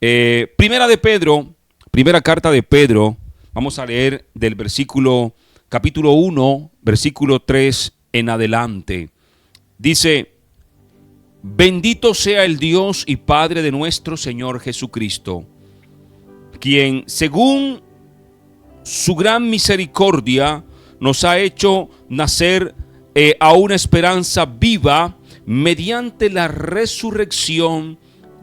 Primera de Pedro, primera carta de Pedro, vamos a leer del capítulo 1, versículo 3 en adelante. Dice: bendito sea el Dios y Padre de nuestro Señor Jesucristo, quien según su gran misericordia nos ha hecho nacer a una esperanza viva mediante la resurrección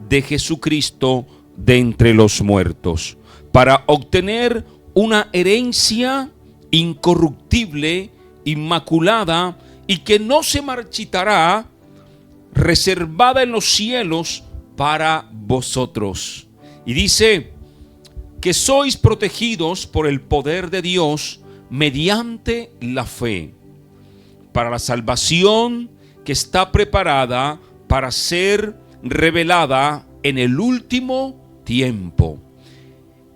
de Jesucristo de entre los muertos, para obtener una herencia incorruptible, inmaculada y que no se marchitará, reservada en los cielos para vosotros. Y dice que sois protegidos por el poder de Dios mediante la fe, para la salvación que está preparada para ser revelada en el último tiempo,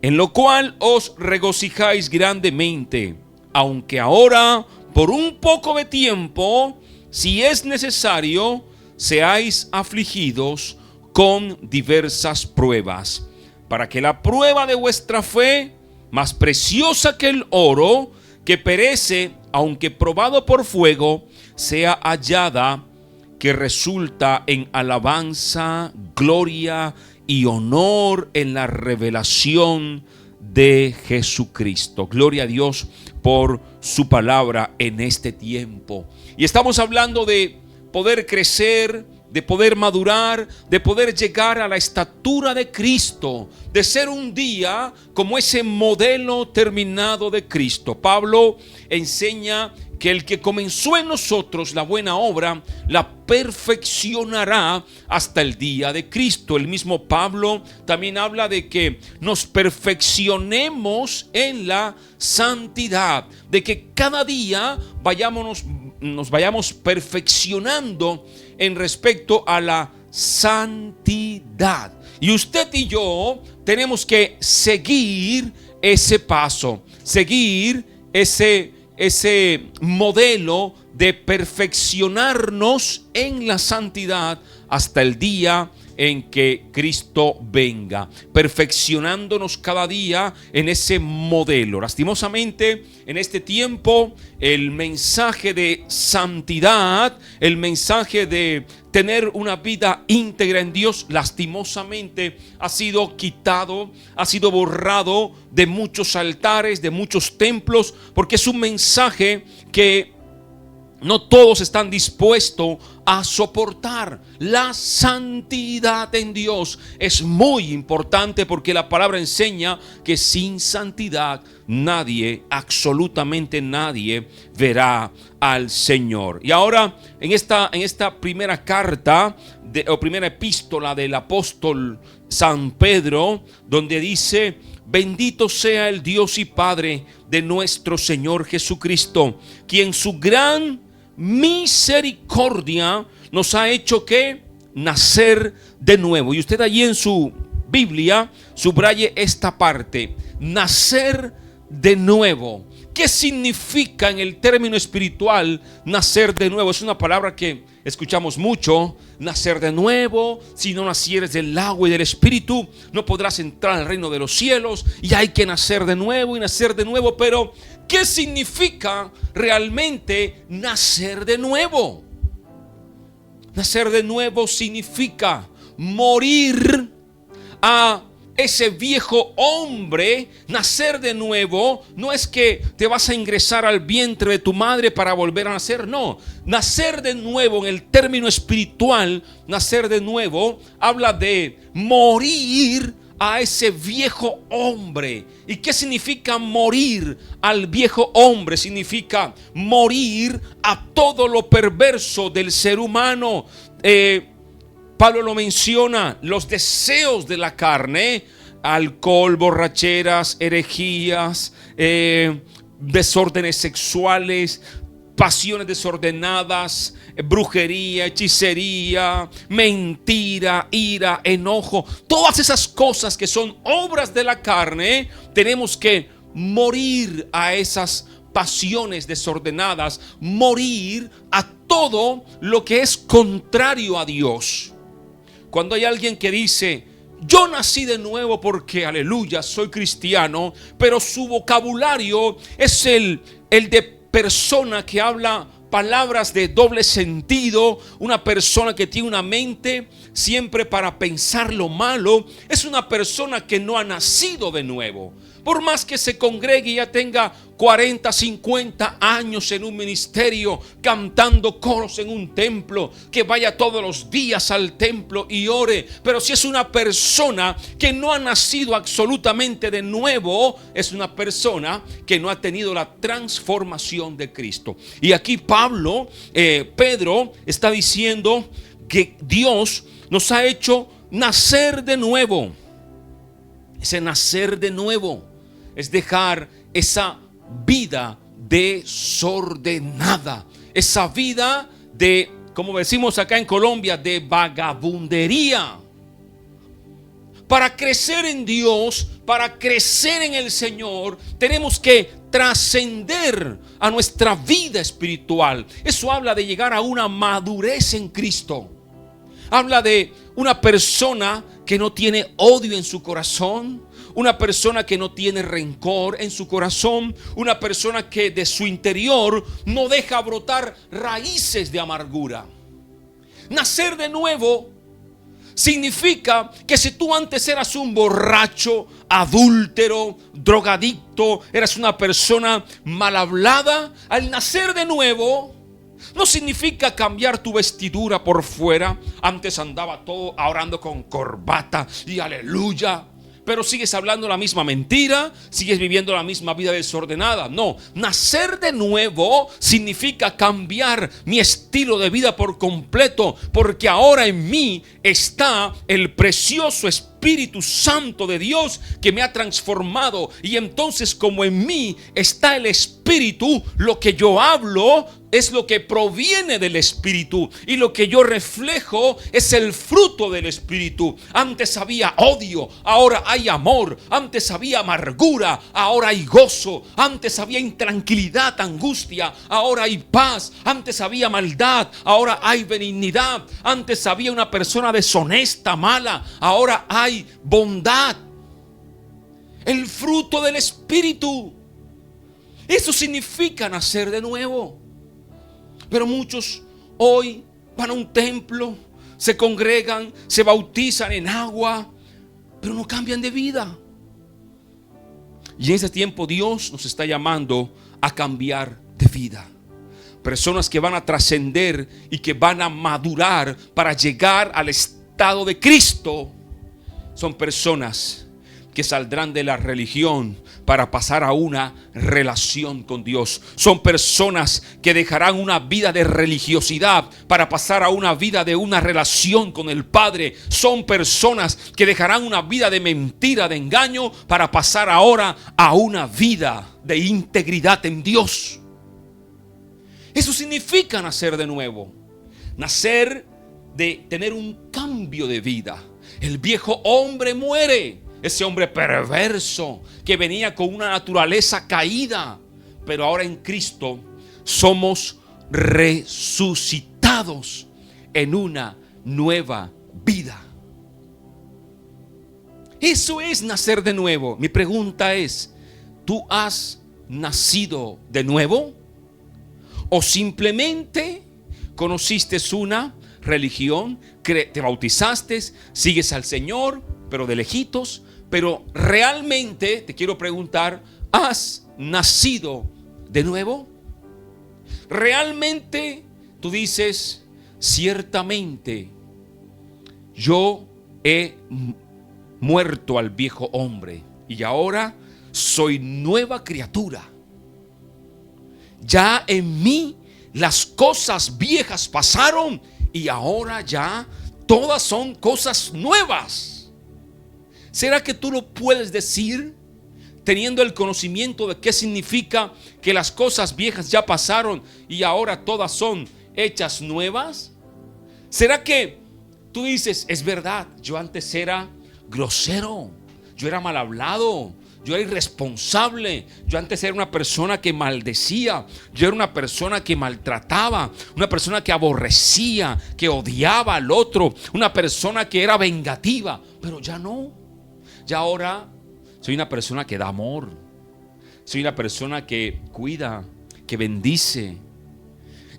en lo cual os regocijáis grandemente, aunque ahora por un poco de tiempo, si es necesario, seáis afligidos con diversas pruebas, para que la prueba de vuestra fe, más preciosa que el oro, que perece aunque probado por fuego, sea hallada, que resulta en alabanza, gloria y honor en la revelación de Jesucristo. Gloria a Dios por su palabra en este tiempo. Y estamos hablando de poder crecer, de poder madurar, de poder llegar a la estatura de Cristo, de ser un día como ese modelo terminado de Cristo. Pablo enseña que el que comenzó en nosotros la buena obra, la perfeccionará hasta el día de Cristo. El mismo Pablo también habla de que nos perfeccionemos en la santidad, de que cada día nos vayamos perfeccionando en respecto a la santidad. Y usted y yo tenemos que seguir ese paso, seguir ese modelo de perfeccionarnos en la santidad hasta el día en que Cristo venga, perfeccionándonos cada día en ese modelo. Lastimosamente, en este tiempo, el mensaje de santidad, el mensaje de tener una vida íntegra en Dios, lastimosamente ha sido quitado, ha sido borrado de muchos altares, de muchos templos, porque es un mensaje que no todos están dispuestos a soportar. La santidad en Dios es muy importante, porque la palabra enseña que sin santidad nadie, absolutamente nadie, verá al Señor. Y ahora en esta primera carta o primera epístola del apóstol San Pedro, donde dice: bendito sea el Dios y Padre de nuestro Señor Jesucristo, quien su gran misericordia nos ha hecho que nacer de nuevo. Y usted allí en su Biblia subraye esta parte: nacer de nuevo. ¿Qué significa en el término espiritual nacer de nuevo? Es una palabra que escuchamos mucho. Nacer de nuevo: si no nacieres del agua y del espíritu, no podrás entrar al reino de los cielos. Y hay que nacer de nuevo y nacer de nuevo. Pero ¿qué significa realmente nacer de nuevo? Nacer de nuevo significa morir a ese viejo hombre. Nacer de nuevo no es que te vas a ingresar al vientre de tu madre para volver a nacer. No, nacer de nuevo en el término espiritual, nacer de nuevo habla de morir a ese viejo hombre. ¿Y qué significa morir al viejo hombre? Significa morir a todo lo perverso del ser humano. Pablo lo menciona: los deseos de la carne, alcohol, borracheras, herejías, desórdenes sexuales, pasiones desordenadas, brujería, hechicería, mentira, ira, enojo. Todas esas cosas que son obras de la carne, tenemos que morir a esas pasiones desordenadas, morir a todo lo que es contrario a Dios. Cuando hay alguien que dice: yo nací de nuevo porque, aleluya, soy cristiano, pero su vocabulario es el de persona que habla palabras de doble sentido, una persona que tiene una mente siempre para pensar lo malo, es una persona que no ha nacido de nuevo. Por más que se congregue y ya tenga 40, 50 años en un ministerio, cantando coros en un templo, que vaya todos los días al templo y ore, pero si es una persona que no ha nacido absolutamente de nuevo, es una persona que no ha tenido la transformación de Cristo. Y aquí Pedro está diciendo que Dios nos ha hecho nacer de nuevo. Ese nacer de nuevo es dejar esa vida desordenada, esa vida de, como decimos acá en Colombia, de vagabundería. Para crecer en Dios, para crecer en el Señor, tenemos que trascender a nuestra vida espiritual. Eso habla de llegar a una madurez en Cristo. Habla de una persona que no tiene odio en su corazón, una persona que no tiene rencor en su corazón, una persona que de su interior no deja brotar raíces de amargura. Nacer de nuevo significa que si tú antes eras un borracho, adúltero, drogadicto, eras una persona mal hablada, al nacer de nuevo no significa cambiar tu vestidura por fuera. Antes andaba todo ahora ando con corbata y aleluya, pero sigues hablando la misma mentira, sigues viviendo la misma vida desordenada. No, nacer de nuevo significa cambiar mi estilo de vida por completo, porque ahora en mí está el precioso Espíritu Santo de Dios que me ha transformado. Y entonces, como en mí está el Espíritu, lo que yo hablo es lo que proviene del Espíritu, y lo que yo reflejo es el fruto del Espíritu. Antes había odio, ahora hay amor. Antes había amargura, ahora hay gozo. Antes había intranquilidad, angustia, ahora hay paz. Antes había maldad, ahora hay benignidad. Antes había una persona deshonesta, mala, ahora hay bondad. El fruto del Espíritu. Eso significa nacer de nuevo. Pero muchos hoy van a un templo, se congregan, se bautizan en agua, pero no cambian de vida. Y en ese tiempo Dios nos está llamando a cambiar de vida. Personas que van a trascender y que van a madurar para llegar al estado de Cristo. Son personas que saldrán de la religión para pasar a una relación con Dios. Son personas que dejarán una vida de religiosidad para pasar a una vida de una relación con el Padre. Son personas que dejarán una vida de mentira, de engaño, para pasar ahora a una vida de integridad en Dios. Eso significa nacer de nuevo. Nacer de tener un cambio de vida. El viejo hombre muere. Ese hombre perverso que venía con una naturaleza caída, pero ahora en Cristo somos resucitados en una nueva vida. Eso es nacer de nuevo. Mi pregunta es, ¿tú has nacido de nuevo? ¿O simplemente conociste una religión, te bautizaste, sigues al Señor, pero de lejitos? Pero realmente te quiero preguntar, ¿has nacido de nuevo? Realmente tú dices, ciertamente yo he muerto al viejo hombre y ahora soy nueva criatura. Ya en mí las cosas viejas pasaron y ahora ya todas son cosas nuevas. ¿Será que tú lo puedes decir teniendo el conocimiento de qué significa que las cosas viejas ya pasaron y ahora todas son hechas nuevas? ¿Será que tú dices, es verdad, yo antes era grosero, yo era mal hablado, yo era irresponsable. Yo antes era una persona que maldecía. Yo era una persona que maltrataba. Una persona que aborrecía, que odiaba al otro. Una persona que era vengativa. Pero ya no. Ya ahora soy una persona que da amor. Soy una persona que cuida, que bendice.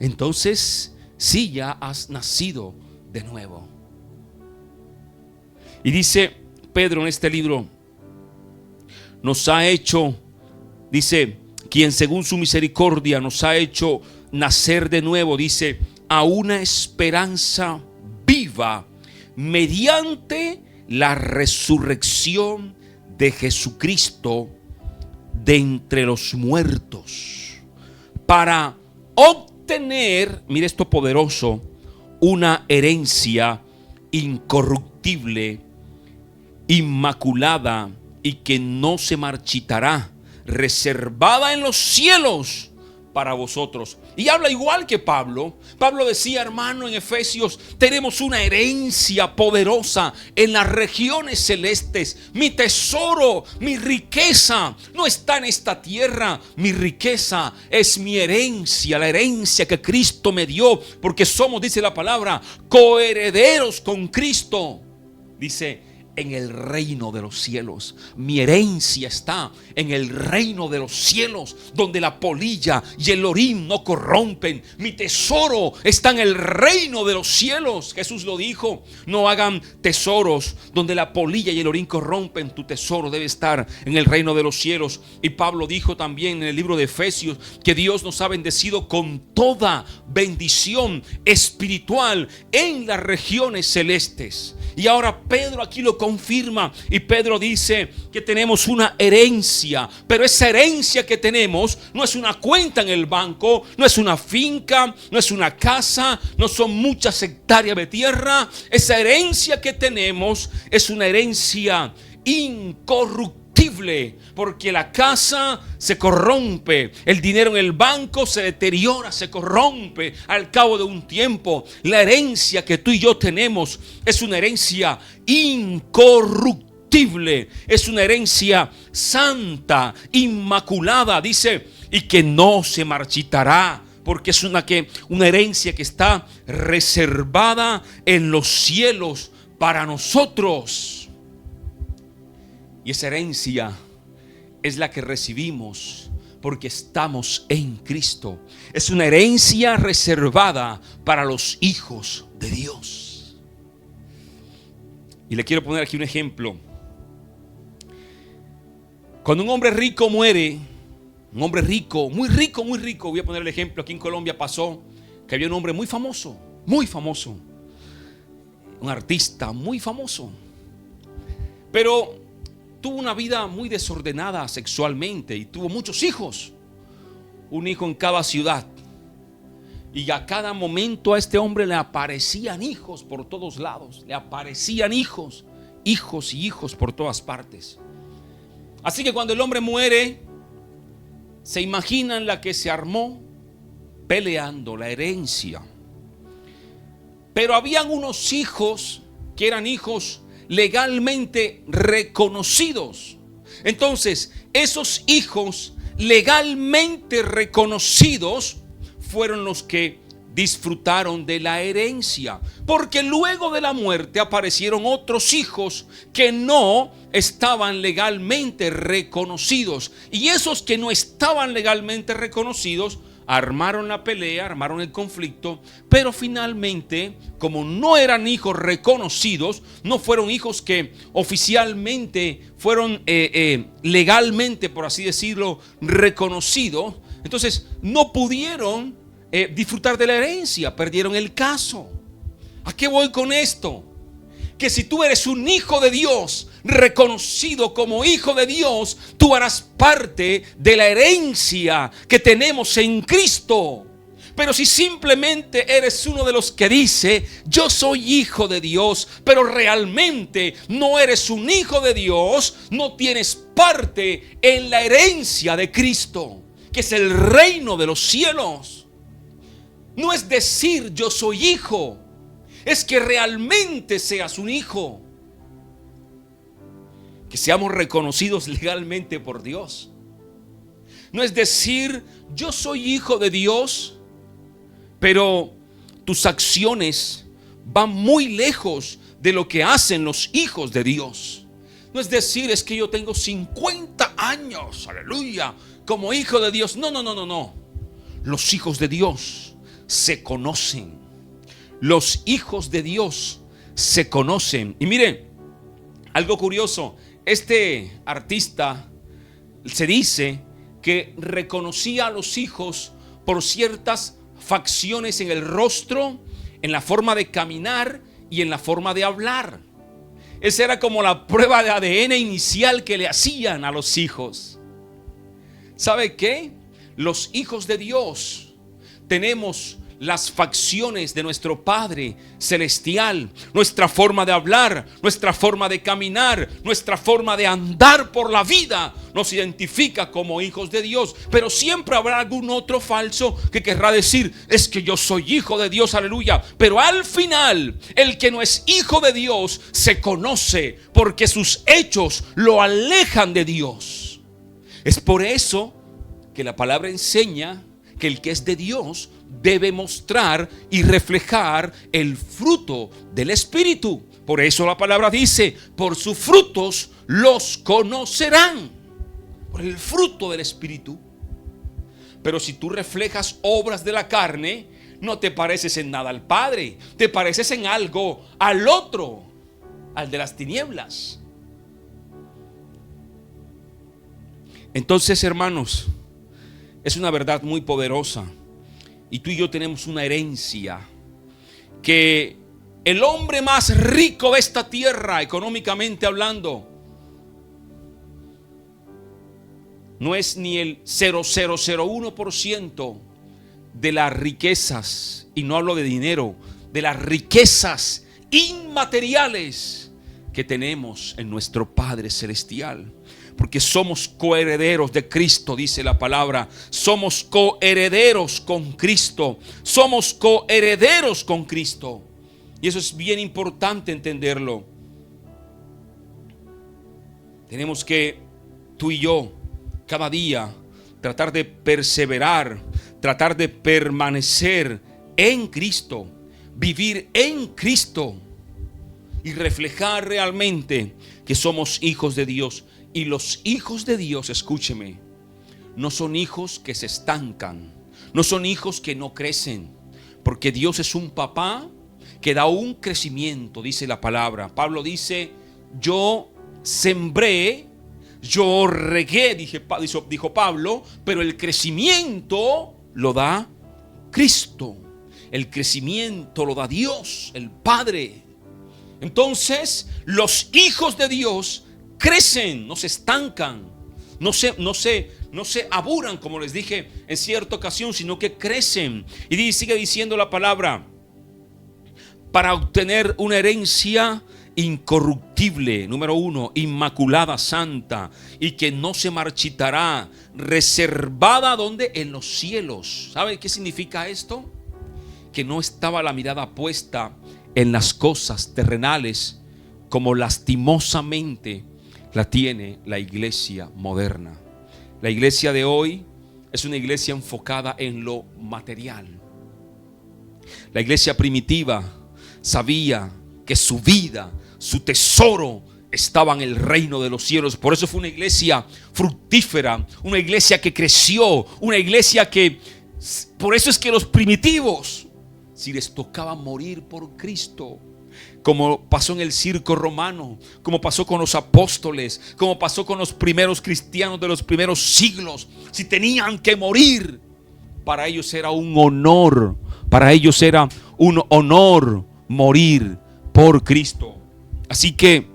Entonces, sí, ya has nacido de nuevo. Y dice Pedro en este libro, nos ha hecho, dice, quien según su misericordia nos ha hecho nacer de nuevo, dice, a una esperanza viva mediante la resurrección de Jesucristo de entre los muertos, para obtener, mire esto poderoso, una herencia incorruptible, inmaculada y que no se marchitará, reservada en los cielos para vosotros. Y habla igual que Pablo. Pablo decía, hermano, en Efesios, tenemos una herencia poderosa en las regiones celestes. Mi tesoro, mi riqueza no está en esta tierra. Mi riqueza es mi herencia, la herencia que Cristo me dio, porque somos, dice la palabra, coherederos con Cristo. Dice, en el reino de los cielos. Mi herencia está en el reino de los cielos, donde la polilla y el orín no corrompen. Mi tesoro está en el reino de los cielos. Jesús lo dijo, no hagan tesoros donde la polilla y el orín corrompen. Tu tesoro debe estar en el reino de los cielos. Y Pablo dijo también en el libro de Efesios que Dios nos ha bendecido con toda bendición espiritual en las regiones celestes. Y ahora Pedro aquí lo confirma, y Pedro dice que tenemos una herencia, pero esa herencia que tenemos no es una cuenta en el banco, no es una finca, no es una casa, no son muchas hectáreas de tierra. Esa herencia que tenemos es una herencia incorruptible, porque la casa se corrompe, el dinero en el banco se deteriora, se corrompe al cabo de un tiempo. La herencia que tú y yo tenemos es una herencia incorruptible, es una herencia santa, inmaculada, dice, y que no se marchitará, porque es una herencia que está reservada en los cielos para nosotros. Y esa herencia es la que recibimos porque estamos en Cristo. Es una herencia reservada para los hijos de Dios. Y le quiero poner aquí un ejemplo. Cuando un hombre rico muere, un hombre rico, muy rico, voy a poner el ejemplo, aquí en Colombia pasó que había un hombre muy famoso, un artista muy famoso, pero tuvo una vida muy desordenada sexualmente y tuvo muchos hijos, un hijo en cada ciudad. Y a cada momento a este hombre le aparecían hijos por todos lados, le aparecían hijos y hijos por todas partes. Así que cuando el hombre muere, se imaginan la que se armó peleando la herencia. Pero habían unos hijos que eran hijos legalmente reconocidos. Entonces, esos hijos legalmente reconocidos fueron los que disfrutaron de la herencia, porque luego de la muerte aparecieron otros hijos que no estaban legalmente reconocidos, y esos que no estaban legalmente reconocidos armaron la pelea, armaron el conflicto, pero finalmente, como no eran hijos reconocidos, no fueron hijos que oficialmente fueron legalmente, por así decirlo, reconocidos, entonces no pudieron disfrutar de la herencia, perdieron el caso. ¿A qué voy con esto? Que si tú eres un hijo de Dios, reconocido como hijo de Dios, tú harás parte de la herencia que tenemos en Cristo. Pero si simplemente eres uno de los que dice, yo soy hijo de Dios, pero realmente no eres un hijo de Dios, no tienes parte en la herencia de Cristo, que es el reino de los cielos. No es decir yo soy hijo, es que realmente seas un hijo. que seamos reconocidos legalmente por Dios. No es decir, yo soy hijo de Dios, pero tus acciones van muy lejos de lo que hacen los hijos de Dios. No es decir, es que yo tengo 50 años, aleluya, como hijo de Dios. No. Los hijos de Dios se conocen. Los hijos de Dios se conocen. Y miren, algo curioso, este artista se dice que reconocía a los hijos por ciertas facciones en el rostro, en la forma de caminar y en la forma de hablar. Esa era como la prueba de ADN inicial que le hacían a los hijos. ¿Sabe qué? Los hijos de Dios tenemos las facciones de nuestro Padre Celestial, nuestra forma de hablar, nuestra forma de caminar, nuestra forma de andar por la vida nos identifica como hijos de Dios. Pero siempre habrá algún otro falso que querrá decir, es que yo soy hijo de Dios, aleluya. Pero al final, el que no es hijo de Dios se conoce porque sus hechos lo alejan de Dios. Es por eso que la palabra enseña que el que es de Dios debe mostrar y reflejar el fruto del Espíritu. Por eso la palabra dice, por sus frutos los conocerán. Por el fruto del Espíritu. Pero si tú reflejas obras de la carne, no te pareces en nada al Padre, te pareces en algo al otro, al de las tinieblas. Entonces, hermanos, es una verdad muy poderosa. Y tú y yo tenemos una herencia, que el hombre más rico de esta tierra, económicamente hablando, no es ni el 0,001% de las riquezas, y no hablo de dinero, de las riquezas inmateriales que tenemos en nuestro Padre Celestial. Porque somos coherederos de Cristo, dice la palabra. Somos coherederos con Cristo. Somos coherederos con Cristo. Y eso es bien importante entenderlo. Tenemos que, tú y yo, cada día, tratar de perseverar, tratar de permanecer en Cristo, vivir en Cristo y reflejar realmente que somos hijos de Dios. Y los hijos de Dios, escúcheme, no son hijos que se estancan, no son hijos que no crecen, porque Dios es un papá que da un crecimiento, dice la palabra. Pablo dice, yo sembré, yo regué, dijo Pablo, pero el crecimiento lo da Cristo, el crecimiento lo da Dios, el Padre. Entonces, los hijos de Dios crecen, no se estancan, no se aburan, como les dije en cierta ocasión, sino que crecen. Y sigue diciendo la palabra, para obtener una herencia incorruptible, número 1, inmaculada, santa, y que no se marchitará, reservada, ¿dónde? En los cielos. ¿Sabe qué significa esto? Que no estaba la mirada puesta en las cosas terrenales, como lastimosamente la tiene la iglesia moderna. La iglesia de hoy es una iglesia enfocada en lo material. La iglesia primitiva sabía que su vida, su tesoro estaba en el reino de los cielos. Por eso fue una iglesia fructífera, una iglesia que creció, una iglesia que, por eso es que los primitivos, si les tocaba morir por Cristo, como pasó en el circo romano, como pasó con los apóstoles, como pasó con los primeros cristianos de los primeros siglos, si tenían que morir, para ellos era un honor, morir por Cristo. Así que,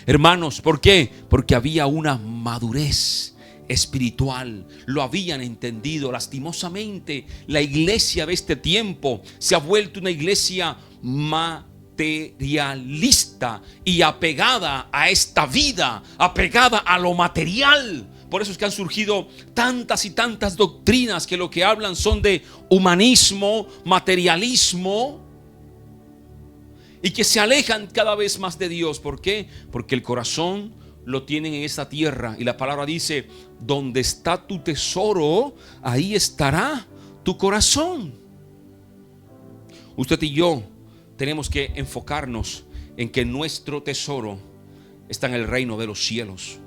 hermanos, ¿por qué? Porque había una madurez espiritual, lo habían entendido. Lastimosamente, la iglesia de este tiempo se ha vuelto una iglesia materialista y apegada a esta vida, apegada a lo material. Por eso es que han surgido tantas y tantas doctrinas que lo que hablan son de humanismo, materialismo, y que se alejan cada vez más de Dios. ¿Por qué? Porque el corazón lo tienen en esta tierra, y la palabra dice: donde está tu tesoro, ahí estará tu corazón. Usted y yo tenemos que enfocarnos en que nuestro tesoro está en el reino de los cielos,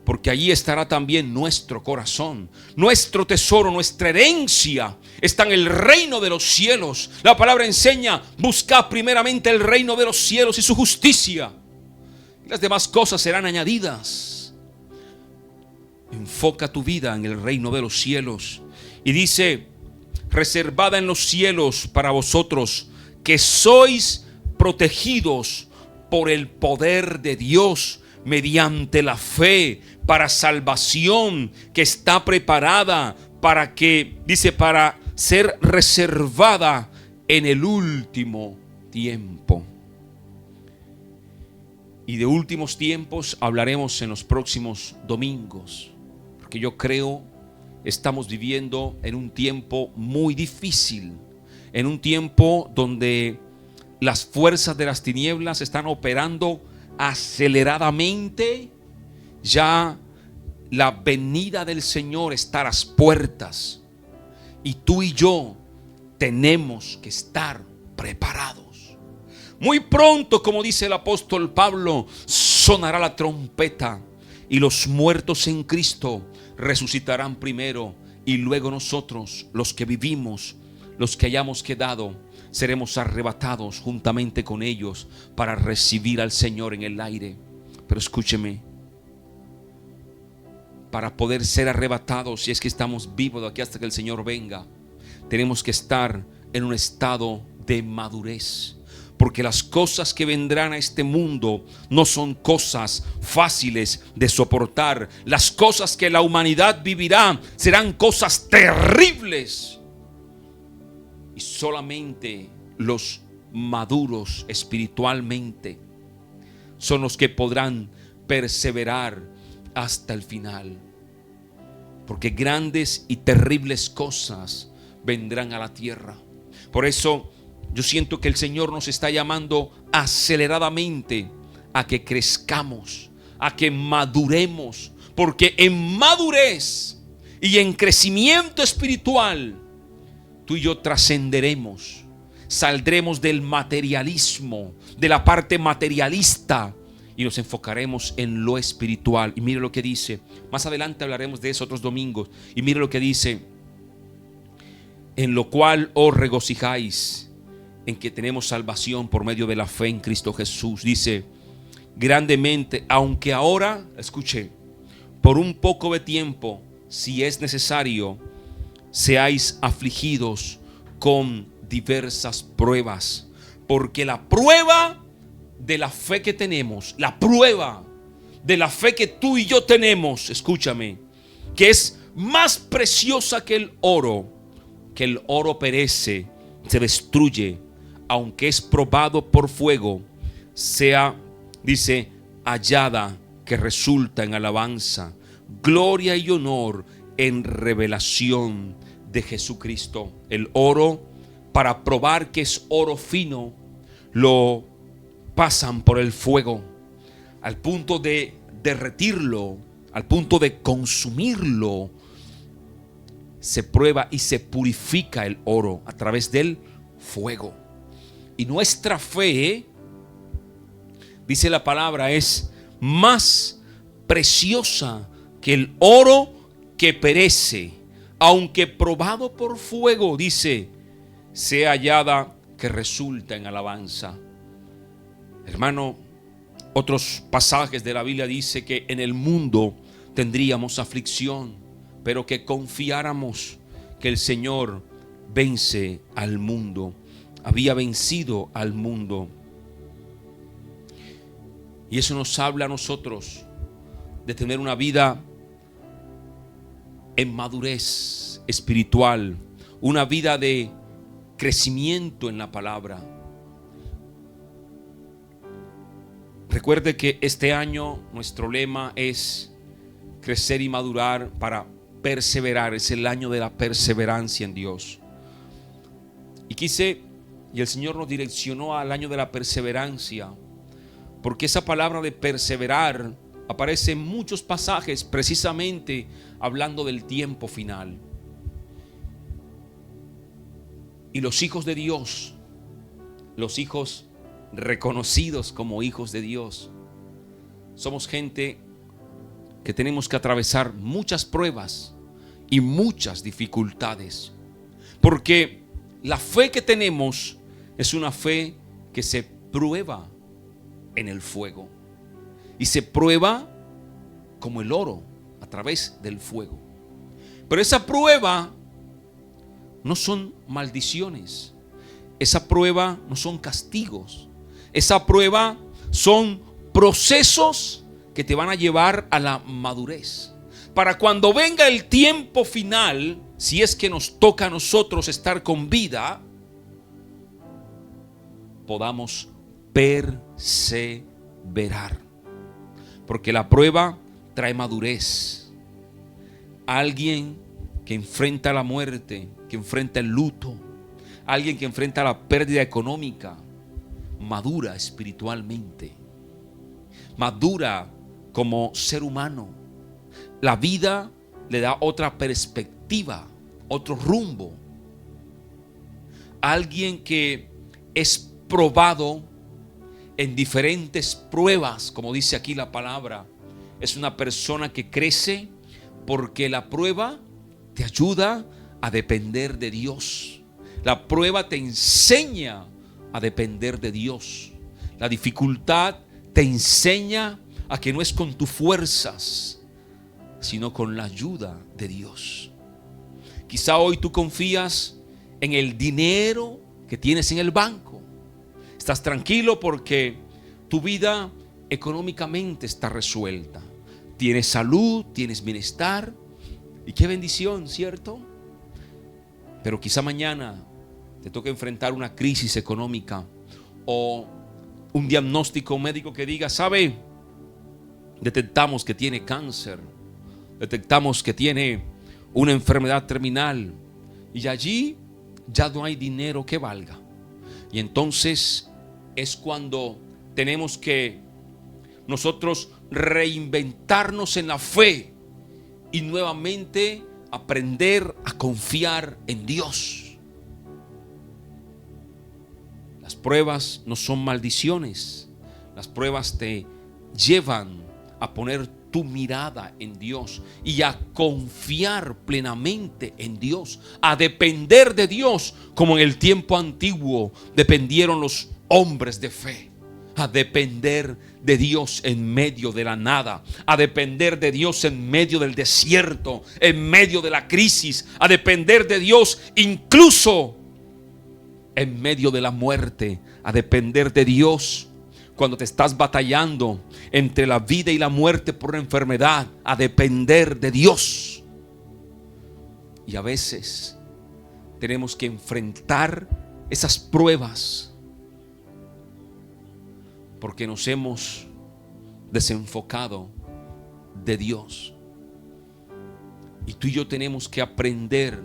porque allí estará también nuestro corazón. Nuestro tesoro, nuestra herencia está en el reino de los cielos. La palabra enseña: buscad primeramente el reino de los cielos y su justicia, y las demás cosas serán añadidas. Enfoca tu vida en el reino de los cielos. Y dice: reservada en los cielos para vosotros, que sois protegidos por el poder de Dios mediante la fe, para salvación que está preparada para que, dice, para ser reservada en el último tiempo. Y de últimos tiempos hablaremos en los próximos domingos, porque yo creo estamos viviendo en un tiempo muy difícil, en un tiempo donde las fuerzas de las tinieblas están operando aceleradamente. Ya la venida del Señor está a las puertas, y tú y yo tenemos que estar preparados. Muy pronto, como dice el apóstol Pablo, sonará la trompeta, y los muertos en Cristo resucitarán primero, y luego nosotros, los que vivimos, los que hayamos quedado, seremos arrebatados juntamente con ellos para recibir al Señor en el aire. Pero escúcheme, para poder ser arrebatados, si es que estamos vivos de aquí hasta que el Señor venga, tenemos que estar en un estado de madurez, porque las cosas que vendrán a este mundo no son cosas fáciles de soportar. Las cosas que la humanidad vivirá serán cosas terribles, y solamente los maduros espiritualmente son los que podrán perseverar hasta el final, porque grandes y terribles cosas vendrán a la tierra. Por eso yo siento que el Señor nos está llamando aceleradamente a que crezcamos, a que maduremos, porque en madurez y en crecimiento espiritual tú y yo trascenderemos, saldremos del materialismo, de la parte materialista, y nos enfocaremos en lo espiritual. Y mire lo que dice, más adelante hablaremos de eso otros domingos, y mire lo que dice: en lo cual os regocijáis, en que tenemos salvación por medio de la fe en Cristo Jesús. Dice: grandemente, aunque ahora, escuche, por un poco de tiempo, si es necesario, seáis afligidos con diversas pruebas, porque la prueba de la fe que tenemos, la prueba de la fe que tú y yo tenemos, escúchame, que es más preciosa que el oro perece, se destruye, aunque es probado por fuego, sea, dice, hallada, que resulta en alabanza, gloria y honor en revelación de Jesucristo. El oro, para probar que es oro fino, lo pasan por el fuego al punto de derretirlo, al punto de consumirlo. Se prueba y se purifica el oro a través del fuego. Y nuestra fe, dice la palabra, es más preciosa que el oro que perece, aunque probado por fuego, dice, sea hallada, que resulta en alabanza. Hermano, otros pasajes de la Biblia dice que en el mundo tendríamos aflicción, pero que confiáramos que el Señor vence al mundo, había vencido al mundo. Y eso nos habla a nosotros de tener una vida en madurez espiritual, una vida de crecimiento en la palabra. Recuerde que este año nuestro lema es crecer y madurar para perseverar. Es el año de la perseverancia en Dios. Y quise Y el Señor nos direccionó al año de la perseverancia, porque esa palabra de perseverar aparece en muchos pasajes precisamente hablando del tiempo final. Y los hijos de Dios, los hijos reconocidos como hijos de Dios, somos gente que tenemos que atravesar muchas pruebas y muchas dificultades, porque la fe que tenemos es una fe que se prueba en el fuego, y se prueba como el oro a través del fuego. Pero esa prueba no son maldiciones, esa prueba no son castigos, esa prueba son procesos que te van a llevar a la madurez, para cuando venga el tiempo final, si es que nos toca a nosotros estar con vida, podamos perseverar, porque la prueba trae madurez. Alguien que enfrenta la muerte, que enfrenta el luto, alguien que enfrenta la pérdida económica, madura espiritualmente, madura como ser humano. La vida le da otra perspectiva, otro rumbo. Alguien que es probado en diferentes pruebas, como dice aquí la palabra, es una persona que crece porque la prueba te ayuda a depender de Dios. La prueba te enseña a depender de Dios. La dificultad te enseña a que no es con tus fuerzas, sino con la ayuda de Dios. Quizá hoy tú confías en el dinero que tienes en el banco. Estás tranquilo porque tu vida económicamente está resuelta. Tienes salud, tienes bienestar. Y qué bendición, ¿cierto? Pero quizá mañana te toca enfrentar una crisis económica o un diagnóstico médico que diga, ¿sabe? Detectamos que tiene cáncer, detectamos que tiene una enfermedad terminal y allí ya no hay dinero que valga. Y entonces es cuando tenemos que nosotros reinventarnos en la fe y nuevamente aprender a confiar en Dios. Las pruebas no son maldiciones. Las pruebas te llevan a poner tu mirada en Dios y a confiar plenamente en Dios, a depender de Dios como en el tiempo antiguo dependieron los hombres de fe. A depender de Dios en medio de la nada, a depender de Dios en medio del desierto, en medio de la crisis, a depender de Dios incluso en medio de la muerte, a depender de Dios cuando te estás batallando entre la vida y la muerte por una enfermedad, a depender de Dios. Y a veces tenemos que enfrentar esas pruebas porque nos hemos desenfocado de Dios. Y tú y yo tenemos que aprender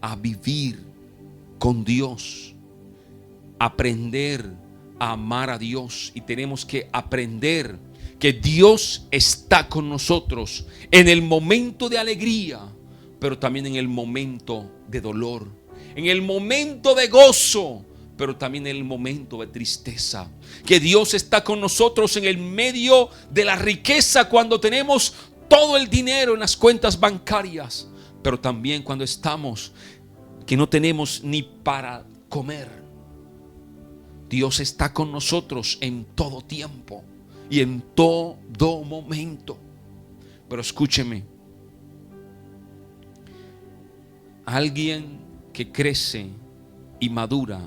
a vivir con Dios, aprender a amar a Dios, y tenemos que aprender que Dios está con nosotros en el momento de alegría, pero también en el momento de dolor, en el momento de gozo, pero también en el momento de tristeza. Que Dios está con nosotros en el medio de la riqueza, cuando tenemos todo el dinero en las cuentas bancarias, pero también cuando estamos que no tenemos ni para comer. Dios está con nosotros en todo tiempo y en todo momento. Pero escúcheme, alguien que crece y madura,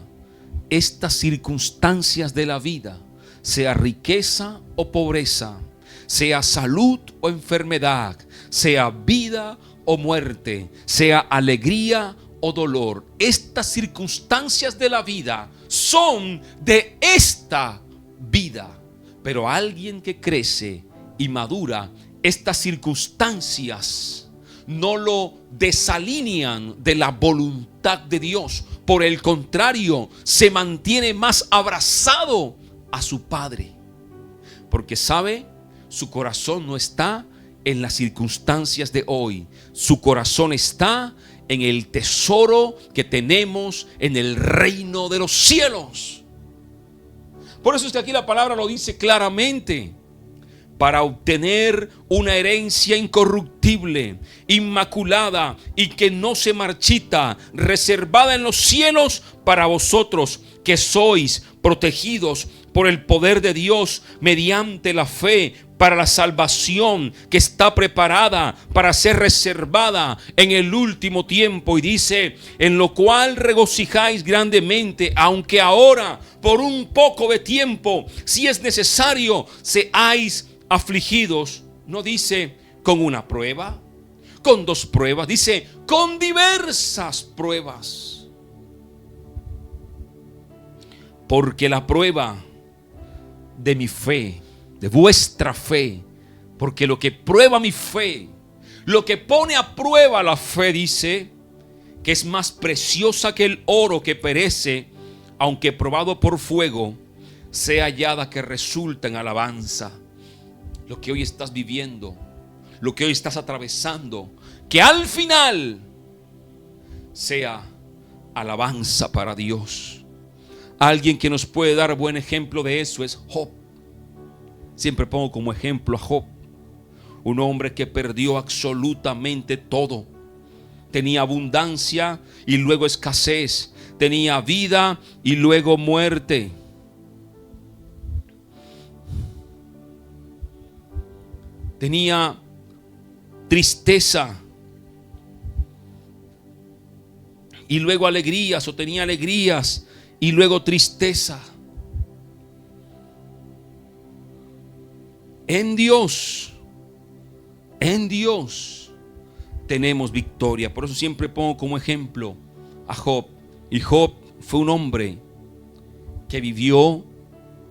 estas circunstancias de la vida, sea riqueza o pobreza, sea salud o enfermedad, sea vida o muerte, sea alegría o dolor, estas circunstancias de la vida son de esta vida. Pero alguien que crece y madura, estas circunstancias no lo desalinean de la voluntad de Dios. Por el contrario, se mantiene más abrazado a su Padre. Porque sabe, su corazón no está en las circunstancias de hoy. Su corazón está en el tesoro que tenemos en el reino de los cielos. Por eso es que aquí la palabra lo dice claramente. Para obtener una herencia incorruptible, inmaculada y que no se marchita, reservada en los cielos para vosotros que sois protegidos por el poder de Dios mediante la fe, para la salvación que está preparada para ser reservada en el último tiempo. Y dice: en lo cual regocijáis grandemente, aunque ahora por un poco de tiempo, si es necesario, seáis afligidos. No dice con una prueba, con dos pruebas, dice con diversas pruebas. Porque la prueba de mi fe, de vuestra fe, porque lo que prueba mi fe, lo que pone a prueba la fe, dice que es más preciosa que el oro que perece, aunque probado por fuego, sea hallada que resulta en alabanza. Lo que hoy estás viviendo, lo que hoy estás atravesando, que al final sea alabanza para Dios. Alguien que nos puede dar buen ejemplo de eso es Job. Siempre pongo como ejemplo a Job, un hombre que perdió absolutamente todo. Tenía abundancia y luego escasez, tenía vida y luego muerte. Tenía tristeza y luego alegrías, o tenía alegrías y luego tristeza. En Dios tenemos victoria. Por eso siempre pongo como ejemplo a Job. Y Job fue un hombre que vivió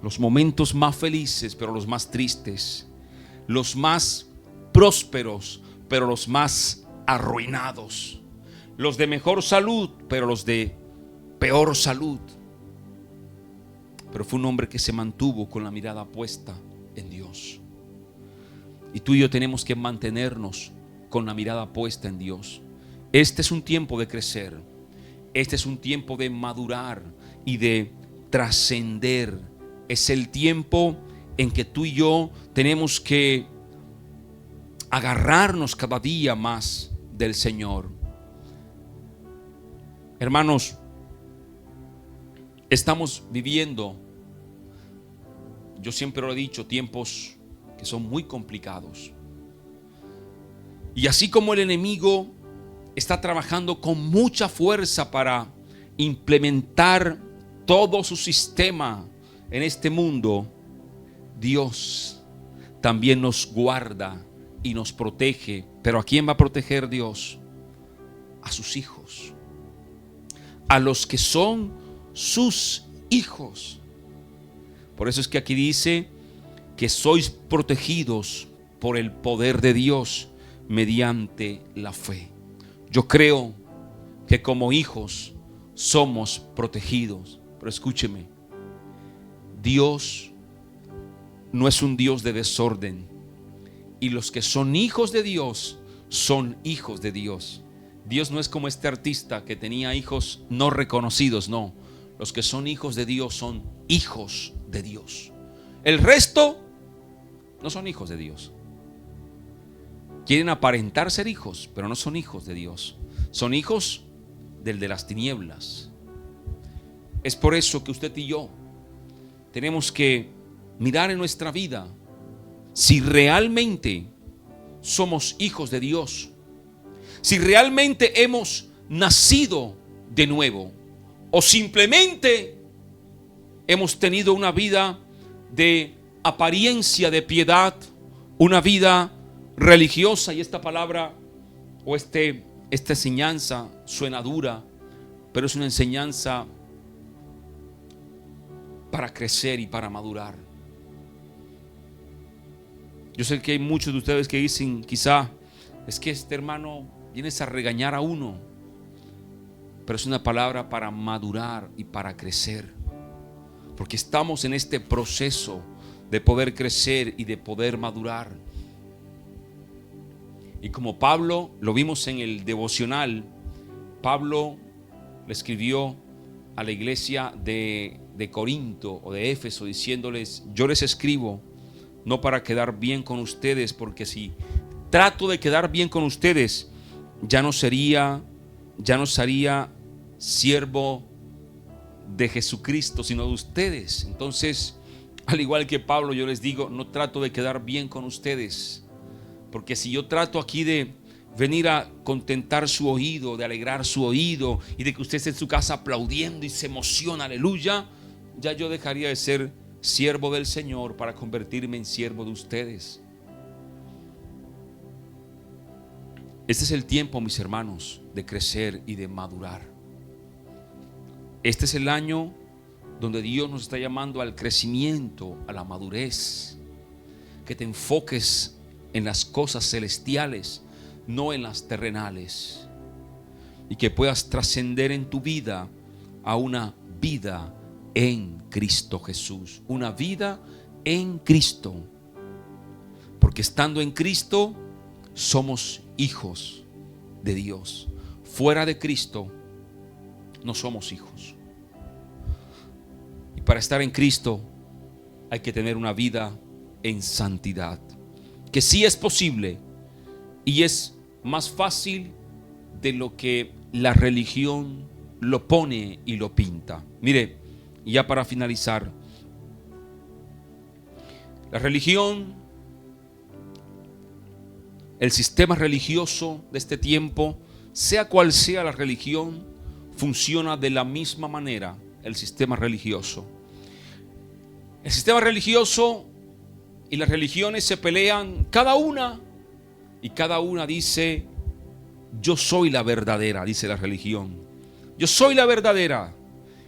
los momentos más felices, pero los más tristes, los más prósperos, pero los más arruinados, los de mejor salud, pero los de peor salud. Pero fue un hombre que se mantuvo con la mirada puesta en Dios. Y tú y yo tenemos que mantenernos con la mirada puesta en Dios. Este es un tiempo de crecer. Este es un tiempo de madurar y de trascender. Es el tiempo en que tú y yo tenemos que agarrarnos cada día más del Señor. Hermanos, estamos viviendo, yo siempre lo he dicho, tiempos que son muy complicados. Y así como el enemigo está trabajando con mucha fuerza para implementar todo su sistema en este mundo, Dios también nos guarda y nos protege. Pero ¿a quién va a proteger Dios? A sus hijos, a los que son sus hijos. Por eso es que aquí dice que sois protegidos por el poder de Dios mediante la fe. Yo creo que como hijos somos protegidos. Pero escúcheme, Dios no es un Dios de desorden. Y los que son hijos de Dios son hijos de Dios. Dios no es como este artista que tenía hijos no reconocidos, no. Los que son hijos de Dios son hijos de Dios. El resto no son hijos de Dios. Quieren aparentar ser hijos, pero no son hijos de Dios. Son hijos del de las tinieblas. Es por eso que usted y yo tenemos que mirar en nuestra vida si realmente somos hijos de Dios, si realmente hemos nacido de nuevo, o simplemente hemos tenido una vida de apariencia de piedad, una vida religiosa. Y esta palabra o esta enseñanza suena dura, pero es una enseñanza para crecer y para madurar. Yo sé que hay muchos de ustedes que dicen, quizá es que este hermano vienes a regañar a uno, pero es una palabra para madurar y para crecer, porque estamos en este proceso de poder crecer y de poder madurar. Y como Pablo, lo vimos en el devocional, Pablo le escribió a la iglesia de Corinto o de Éfeso diciéndoles: yo les escribo no para quedar bien con ustedes, porque si trato de quedar bien con ustedes, ya no sería siervo de Jesucristo, sino de ustedes. Entonces, al igual que Pablo, yo les digo, no trato de quedar bien con ustedes, porque si yo trato aquí de venir a contentar su oído, de alegrar su oído, y de que usted esté en su casa aplaudiendo y se emociona, aleluya, ya yo dejaría de ser siervo del Señor para convertirme en siervo de ustedes. Este es el tiempo, mis hermanos, de crecer y de madurar. Este es el año donde Dios nos está llamando al crecimiento, a la madurez. Que te enfoques en las cosas celestiales, no en las terrenales, y que puedas trascender en tu vida a una vida en Cristo Jesús, una vida en Cristo, porque estando en Cristo somos hijos de Dios. Fuera de Cristo no somos hijos, y para estar en Cristo hay que tener una vida en santidad, que sí es posible y es más fácil de lo que la religión lo pone y lo pinta. Mire, ya para finalizar, la religión, el sistema religioso de este tiempo, sea cual sea la religión, funciona de la misma manera. El sistema religioso y las religiones se pelean cada una, y cada una dice: yo soy la verdadera, dice la religión. Yo soy la verdadera.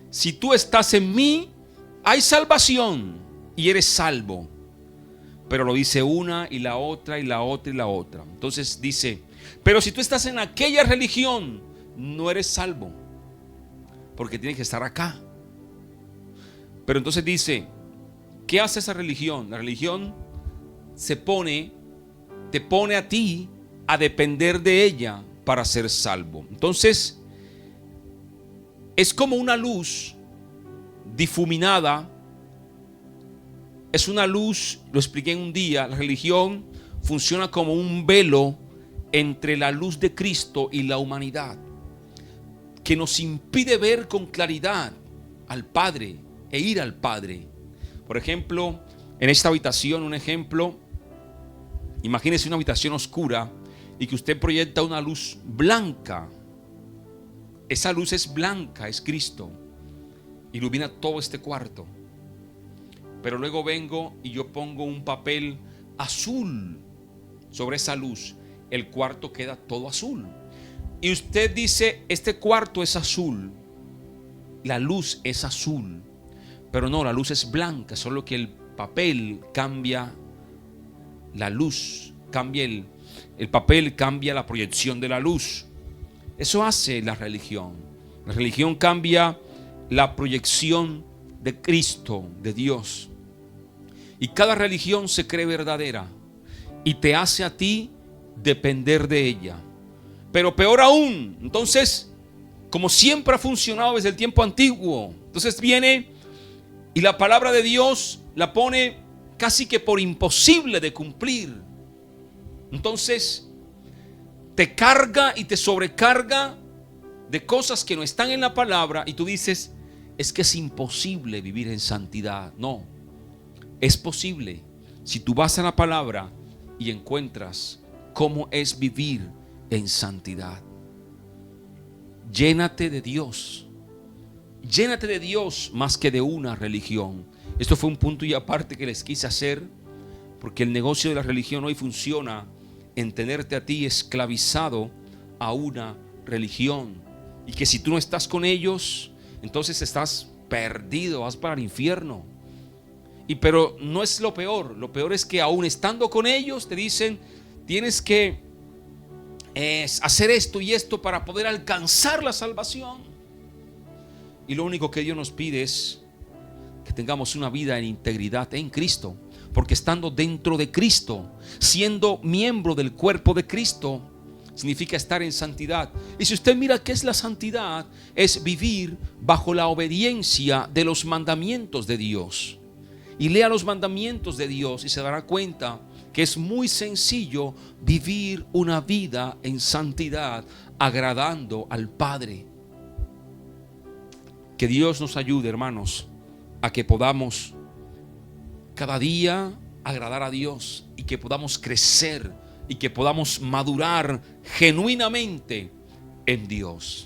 Si tú estás en mí, hay salvación y eres salvo. Pero lo dice una y la otra y la otra y la otra. Entonces dice: pero si tú estás en aquella religión, no eres salvo, porque tienes que estar acá. Pero entonces dice: ¿qué hace esa religión? La religión te pone a ti a depender de ella para ser salvo. Entonces es como una luz difuminada. Es una luz, lo expliqué en un día. La religión funciona como un velo entre la luz de Cristo y la humanidad, que nos impide ver con claridad al Padre e ir al Padre. Por ejemplo, en esta habitación, un ejemplo, imagínese una habitación oscura y que usted proyecta una luz blanca. Esa luz es blanca, es Cristo, ilumina todo este cuarto. Pero luego vengo y yo pongo un papel azul sobre esa luz, el cuarto queda todo azul. Y usted dice: este cuarto es azul, la luz es azul. Pero no, la luz es blanca, solo que el papel cambia la luz, cambia el papel, cambia la proyección de la luz. Eso hace la religión. La religión cambia la proyección de Cristo, de Dios. Y cada religión se cree verdadera y te hace a ti depender de ella. Pero peor aún, entonces, como siempre ha funcionado desde el tiempo antiguo, entonces viene y la palabra de Dios la pone casi que por imposible de cumplir. Entonces te carga y te sobrecarga de cosas que no están en la palabra, y tú dices: es que es imposible vivir en santidad. No, es posible si tú vas a la palabra y encuentras cómo es vivir en santidad. Llénate de Dios. Llénate de Dios más que de una religión. Esto fue un punto y aparte que les quise hacer, porque el negocio de la religión hoy funciona en tenerte a ti esclavizado a una religión, y que si tú no estás con ellos, entonces estás perdido, vas para el infierno. Pero no es lo peor es que aún estando con ellos te dicen: tienes que es hacer esto y esto para poder alcanzar la salvación. Y lo único que Dios nos pide es que tengamos una vida en integridad en Cristo, porque estando dentro de Cristo, siendo miembro del cuerpo de Cristo, significa estar en santidad. Y si usted mira qué es la santidad, es vivir bajo la obediencia de los mandamientos de Dios. Y lea los mandamientos de Dios y se dará cuenta que es muy sencillo vivir una vida en santidad, agradando al Padre. Que Dios nos ayude, hermanos, a que podamos cada día agradar a Dios y que podamos crecer y que podamos madurar genuinamente en Dios.